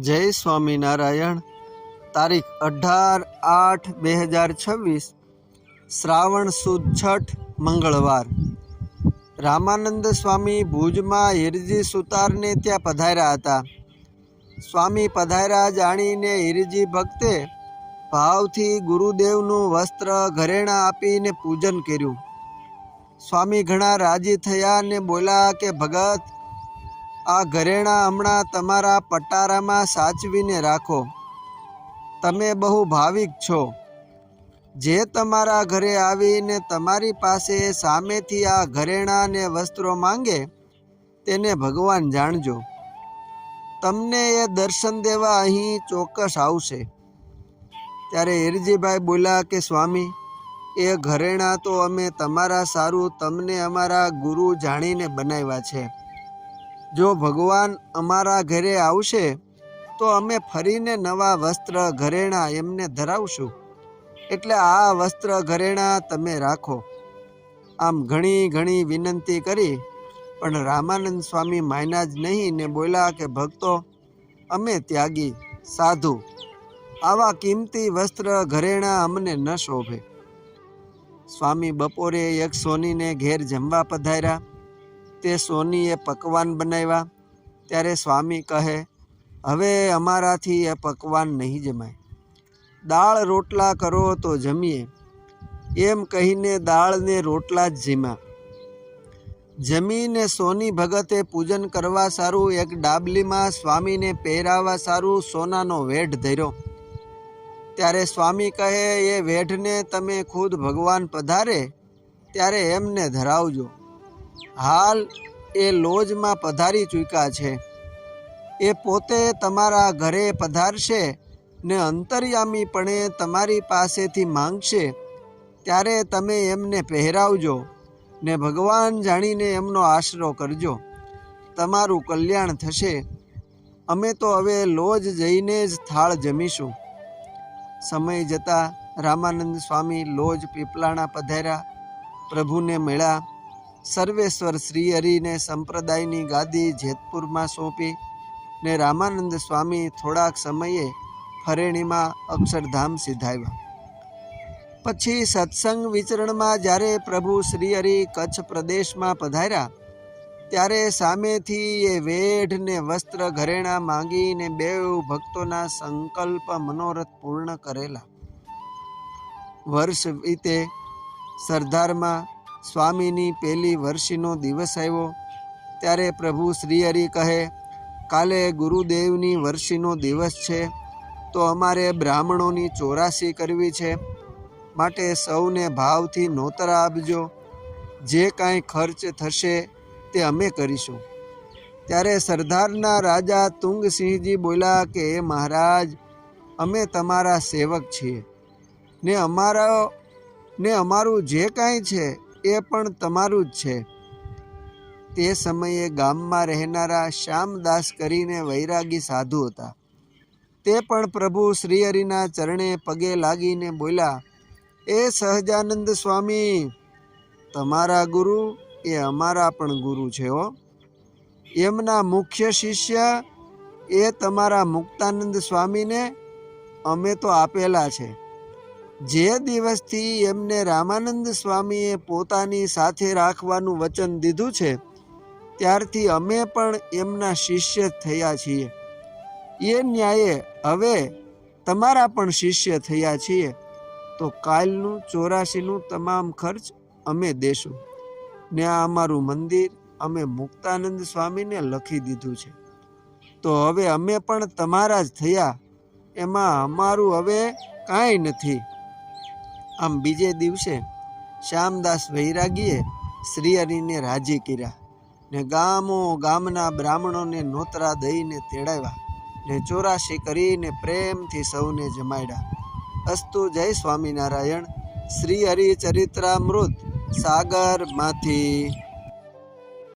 જય સ્વામિનારાયણ। તારીખ 18/8/2026 શ્રાવણ સુદ છઠ મંગળવાર। રામાનંદ સ્વામી ભુજમાં હિરજી સુતારને ત્યાં પધાર્યા હતા। સ્વામી પધાર્યા જાણીને હિરજી ભક્તે ભાવથી ગુરુદેવનું વસ્ત્ર ઘરેણાં આપીને પૂજન કર્યું। સ્વામી ઘણા રાજી થયા ને બોલ્યા કે ભગત, આ ઘરેણાં હમણાં તમારા પટારામાં સાચવીને રાખો। તમે બહુ ભાવિક છો। જે તમારા ઘરે આવીને તમારી પાસે સામેથી આ ઘરેણાં ને વસ્ત્રો માંગે તેને ભગવાન જાણજો। તમને એ દર્શન દેવા અહીં ચોક્કસ આવશે। ત્યારે હિરજીભાઈ બોલ્યા કે સ્વામી, એ ઘરેણાં તો અમે તમારા સારું તમને અમારા ગુરુ જાણીને બનાવ્યા છે। જો ભગવાન અમારા ઘરે આવશે તો અમે ફરીને નવા વસ્ત્ર ઘરેણાં એમને ધરાવશું। એટલે આ વસ્ત્ર ઘરેણાં તમે રાખો। આમ ઘણી વિનંતી કરી પણ રામાનંદ સ્વામી માન્યા જ નહીં ને બોલ્યા કે ભક્તો, અમે ત્યાગી સાધુ, આવા કિંમતી વસ્ત્ર ઘરેણાં અમને ન શોભે। સ્વામી બપોરે એક સોનીને ઘેર જમવા પધાર્યા। તે સોનીએ પકવાન બનાવ્યા। ત્યારે સ્વામી કહે, હવે અમારાથી એ પકવાન નહીં જમાય, દાળ રોટલા કરો તો જમીએ। એમ કહીને દાળ ને રોટલા જ જીમ્યા। જમીને સોની ભગતે પૂજન કરવા સારું એક ડાબલીમાં સ્વામીને પહેરાવા સારું સોનાનો વેઢ ધર્યો। ત્યારે સ્વામી કહે, એ વેઢને તમે ખુદ ભગવાન પધારે ત્યારે એમને ધરાવજો। હાલ એ લોજમાં પધારી ચૂક્યા છે। એ પોતે તમારા ઘરે પધારશે ને અંતર્યામીપણે તમારી પાસેથી માંગશે ત્યારે તમે એમને પહેરાવજો ને ભગવાન જાણીને એમનો આશરો કરજો। તમારું કલ્યાણ થશે। અમે તો હવે લોજ જઈને જ થાળ જમીશું। સમય જતાં રામાનંદ સ્વામી લોજ પીપલાણા પધાર્યા। પ્રભુને મળ્યા। સર્વેશ્વર શ્રી હરિને સંપ્રદાયની ગાદી જેતપુરમાં સોંપી ને રામાનંદ સ્વામી થોડાક સમયે ફરેણીમાં અક્ષરધામ સિધાવ્યા। પછી સત્સંગ વિચરણમાં જ્યારે પ્રભુ શ્રી હરિ કચ્છ પ્રદેશમાં પધાર્યા ત્યારે સામેથી એ વેઢ ને વસ્ત્ર ઘરેણાં માંગીને બેઉ ભક્તોના સંકલ્પ મનોરથ પૂર્ણ કરેલા। વર્ષ વીતે સરદારમાં સ્વામીની પહેલી વર્ષીનો દિવસ આવ્યો। ત્યારે પ્રભુ શ્રી હરિ કહે, કાલે ગુરુદેવની વર્ષીનો દિવસ છે તો અમારે બ્રાહ્મણોની 84 કરવી છે, માટે સૌને ભાવથી નોતરા આપજો। જે કાંઈ ખર્ચ થશે તે અમે કરીશું। ત્યારે સરદારના રાજા તુંગસિંહજી બોલ્યા કે એ મહારાજ, અમે તમારા સેવક છીએ ને અમારું જે કાંઈ છે એ પણ તમારું જ છે। તે સમયે ગામમાં રહેનારા શ્યામદાસ કરીને વૈરાગી સાધુ હતા। તે પણ પ્રભુ શ્રી હરિના ચરણે પગે લાગીને બોલ્યા, એ સહજાનંદ સ્વામી, તમારા ગુરુ એ અમારા પણ ગુરુ છે હો। એમના મુખ્ય શિષ્ય એ તમારા મુક્તાનંદ સ્વામીને અમે તો આપેલા છે। જે દિવસથી એમને રામાનંદ સ્વામીએ પોતાની સાથે રાખવાનું વચન દીધું છે ત્યારથી અમે પણ એમના શિષ્ય થયા છીએ। એ ન્યાયે હવે તમારા પણ શિષ્ય થયા છીએ તો કાલનું 84નું તમામ ખર્ચ અમે દેશું ને આ અમારું મંદિર અમે મુક્તાનંદ સ્વામીને લખી દીધું છે। તો હવે અમે પણ તમારા જ થયા, એમાં અમારું હવે કાંઈ નથી। આમ બીજે દિવસે શ્યામદાસ વૈરાગીએ શ્રી હરિને રાજી કર્યા ને ગામના બ્રાહ્મણોને નોતરા દઈને તેડાવ્યા ને 84 કરીને પ્રેમથી સૌને જમાડ્યા। અસ્તુ જય સ્વામિનારાયણ। શ્રી હરિ ચરિત્રામૃત સાગરમાંથી।